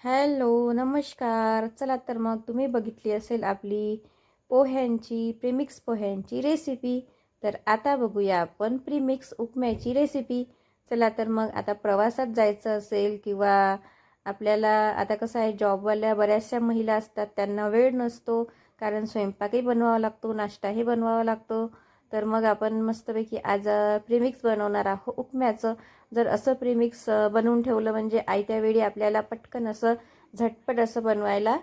Hello, नमस्कार. चला तर मग तुम्ही बघितली असेल आपली प्रीमिक्स पोह्यांची रेसिपी. तर आता बघूया आपण प्रीमिक्स उपम्याची रेसिपी. चला तर मग आता प्रवासात जायचं असेल किंवा आपल्याला आता कसं आहे, जॉबवाल्या बऱ्याचशा महिला असतात, त्यांना वेळ नसतो कारण स्वयंपाकही बनवावा लागतो, नाश्ताही बनवावा लागतो. तर मग आपण मस्तपैकी आज प्रीमिक्स बनवणार आहोत उपम्याचं. जर असं प्रीमिक्स बनवून ठेवलं म्हणजे आयत्या वेळी आपल्याला पटकन असं झटपट असं बनवायला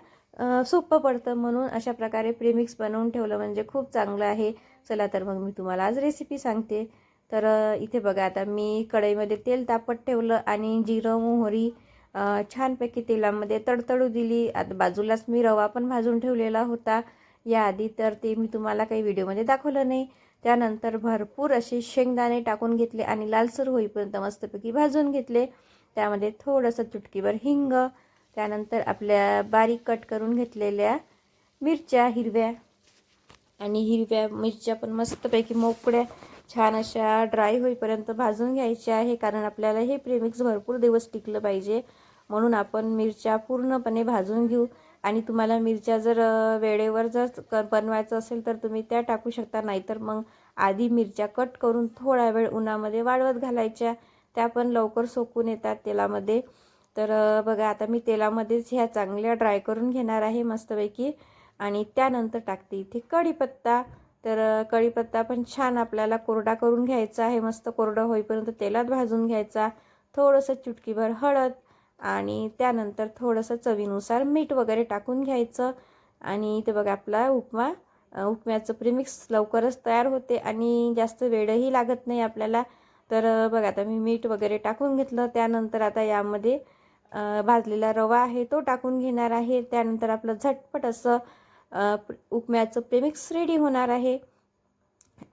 सोपं पडतं. म्हणून अशा प्रकारे प्रीमिक्स बनवून ठेवलं म्हणजे खूप चांगलं आहे. चला तर मग मी तुम्हाला आज रेसिपी सांगते. तर इथे बघा, आता मी कढईमध्ये तेल तापत ठेवलं आणि जिरं मोहरी छानपैकी तेलामध्ये तडतडू दिली. आता बाजूलाच मी रवा पण भाजून ठेवलेला होता याआधी, तर ते मी तुम्हाला काही व्हिडिओमध्ये दाखवलं नाही. त्यानंतर भरपूर असे शेंगदाणे टाकून घेतले आणि लालसर होईपर्यंत मस्तपैकी भाजून घेतले. त्यामध्ये थोडंसं चुटकीभर हिंग, त्यानंतर आपल्या बारीक कट करून घेतलेल्या मिरच्या हिरव्या, आणि हिरव्या मिरच्या पण मस्तपैकी मोकळ्या छान अशा ड्राय होईपर्यंत भाजून घ्यायच्या आहे, कारण आपल्याला हे प्रीमिक्स भरपूर दिवस टिकलं पाहिजे. म्हणून आपण मिरच्या पूर्णपणे भाजून घेऊ. आणि तुम्हाला मिरच्या जर वेळेवर जर बनवायचं असेल तर तुम्ही त्या टाकू शकता, नाहीतर मग आधी मिरच्या कट करून थोडा वेळ उन्हामध्ये वाळवत घालायच्या. त्या पण लवकर सोकून येतात तेलामध्ये. तर बघा, आता मी तेलामध्येच ह्या चांगल्या ड्राय करून घेणार आहे मस्तपैकी. आणि त्यानंतर टाकते इथे कढीपत्ता. तर कढीपत्ता पण छान आपल्याला कोरडा करून घ्यायचा आहे, मस्त कोरडा होईपर्यंत तेलात भाजून घ्यायचा. थोडंसं चुटकीभर हळद आणि त्यानंतर थोडंसं चवीनुसार मीठ वगैरे टाकून घ्यायचं. आणि इथे बघा, आपला उपम्याचं प्रीमिक्स लवकरच तयार होते आणि जास्त वेळही लागत नाही आपल्याला. तर बघा, आता मी मीठ वगैरे टाकून घेतलं. त्यानंतर आता यामध्ये भाजलेला रवा आहे तो टाकून घेणार आहे. त्यानंतर आपलं झटपट असं उपम्याचं प्रीमिक्स रेडी होणार आहे.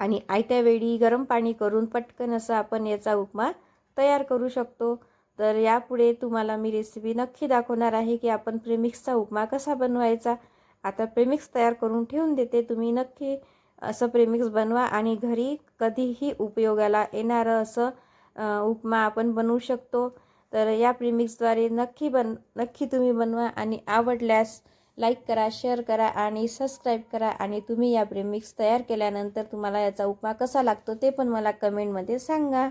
आणि आयत्या वेळी गरम पाणी करून पटकन असं आपण याचा उपमा तयार करू शकतो. तर यापुढे तुम्हाला मी रेसिपी नक्की दाखवणार आहे की आपण प्रीमिक्सचा उपमा कसा बनवायचा. आता प्रीमिक्स तयार करून ठेवून देते. तुम्ही नक्की असं प्रीमिक्स बनवा आणि घरी कधीही उपयोगाला येणारं असं उपमा आपण बनवू शकतो. तर या प्रीमिक्सद्वारे नक्की तुम्ही बनवा आणि आवडल्यास लाईक करा, शेअर करा आणि सबस्क्राईब करा. आणि तुम्ही या प्रीमिक्स तयार केल्यानंतर तुम्हाला याचा उपमा कसा लागतो ते पण मला कमेंटमध्ये सांगा.